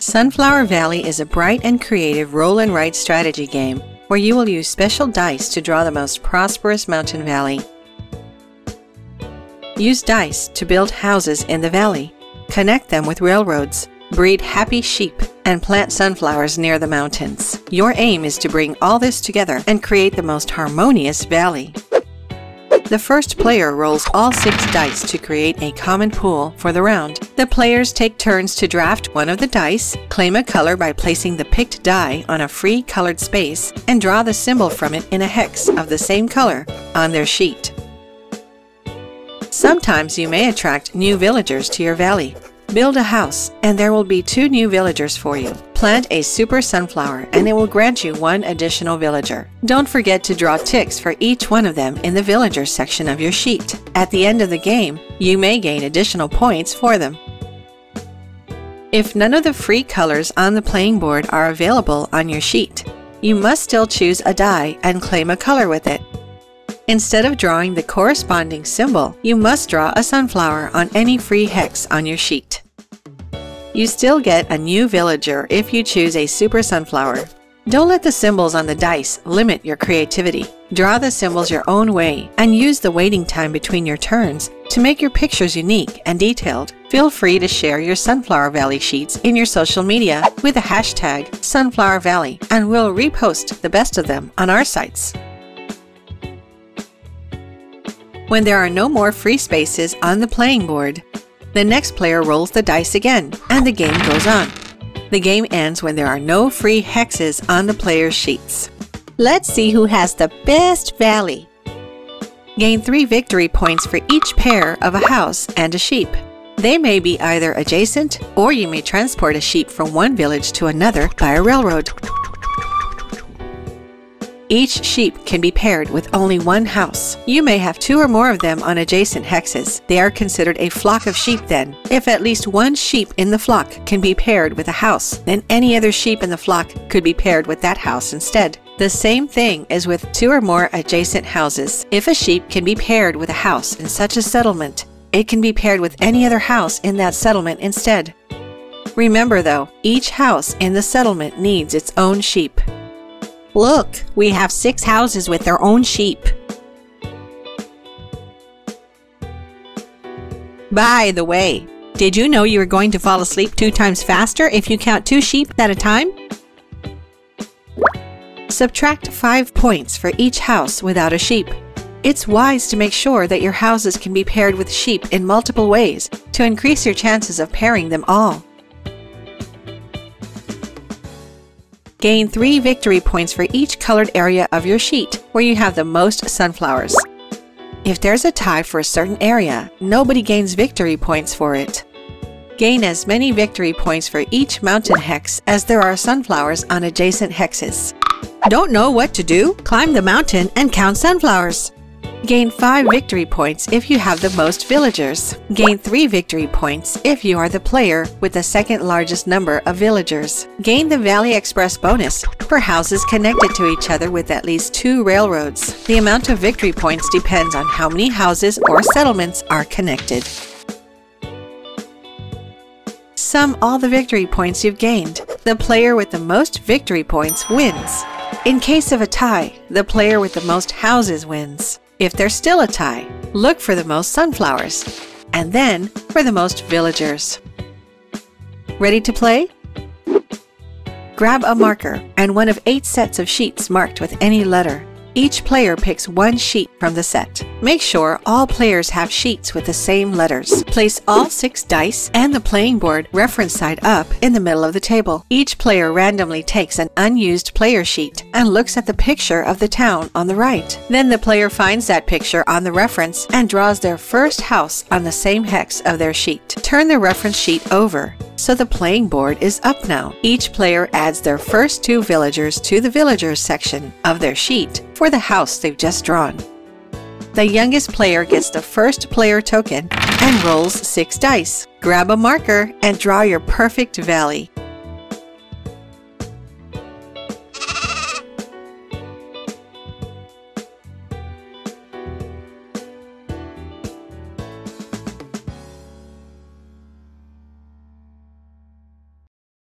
Sunflower Valley is a bright and creative roll and write strategy game where you will use special dice to draw the most prosperous mountain valley. Use dice to build houses in the valley, connect them with railroads, breed happy sheep, and plant sunflowers near the mountains. Your aim is to bring all this together and create the most harmonious valley. The first player rolls all 6 dice to create a common pool for the round. The players take turns to draft one of the dice, claim a color by placing the picked die on a free colored space, and draw the symbol from it in a hex of the same color on their sheet. Sometimes you may attract new villagers to your valley. Build a house, and there will be 2 new villagers for you. Plant a super sunflower, and it will grant you 1 additional villager. Don't forget to draw ticks for each one of them in the villagers section of your sheet. At the end of the game, you may gain additional points for them. If none of the free colors on the playing board are available on your sheet, you must still choose a die and claim a color with it. Instead of drawing the corresponding symbol, you must draw a sunflower on any free hex on your sheet. You still get a new villager if you choose a super sunflower. Don't let the symbols on the dice limit your creativity. Draw the symbols your own way and use the waiting time between your turns to make your pictures unique and detailed. Feel free to share your Sunflower Valley sheets in your social media with the hashtag Sunflower Valley, and we'll repost the best of them on our sites. When there are no more free spaces on the playing board, the next player rolls the dice again, and the game goes on. The game ends when there are no free hexes on the player's sheets. Let's see who has the best valley. Gain 3 victory points for each pair of a house and a sheep. They may be either adjacent, or you may transport a sheep from one village to another by a railroad. Each sheep can be paired with only 1 house. You may have 2 or more of them on adjacent hexes. They are considered a flock of sheep then. If at least 1 sheep in the flock can be paired with a house, then any other sheep in the flock could be paired with that house instead. The same thing is with 2 or more adjacent houses. If a sheep can be paired with a house in such a settlement, it can be paired with any other house in that settlement instead. Remember though, each house in the settlement needs its own sheep. Look, we have 6 houses with their own sheep. By the way, did you know you are going to fall asleep 2 times faster if you count 2 sheep at a time? Subtract 5 points for each house without a sheep. It's wise to make sure that your houses can be paired with sheep in multiple ways to increase your chances of pairing them all. Gain 3 victory points for each colored area of your sheet where you have the most sunflowers. If there's a tie for a certain area, nobody gains victory points for it. Gain as many victory points for each mountain hex as there are sunflowers on adjacent hexes. Don't know what to do? Climb the mountain and count sunflowers. Gain 5 victory points if you have the most villagers. Gain 3 victory points if you are the player with the second largest number of villagers. Gain the Valley Express bonus for houses connected to each other with at least 2 railroads. The amount of victory points depends on how many houses or settlements are connected. Sum all the victory points you've gained. The player with the most victory points wins. In case of a tie, the player with the most houses wins. If there's still a tie, look for the most sunflowers, and then for the most villagers. Ready to play? Grab a marker and one of 8 sets of sheets marked with any letter. Each player picks 1 sheet from the set. Make sure all players have sheets with the same letters. Place all 6 dice and the playing board reference side up in the middle of the table. Each player randomly takes an unused player sheet and looks at the picture of the town on the right. Then the player finds that picture on the reference and draws their first house on the same hex of their sheet. Turn the reference sheet over, so the playing board is up now. Each player adds their first 2 villagers to the villagers section of their sheet for the house they've just drawn. The youngest player gets the first player token and rolls 6 dice. Grab a marker and draw your perfect valley.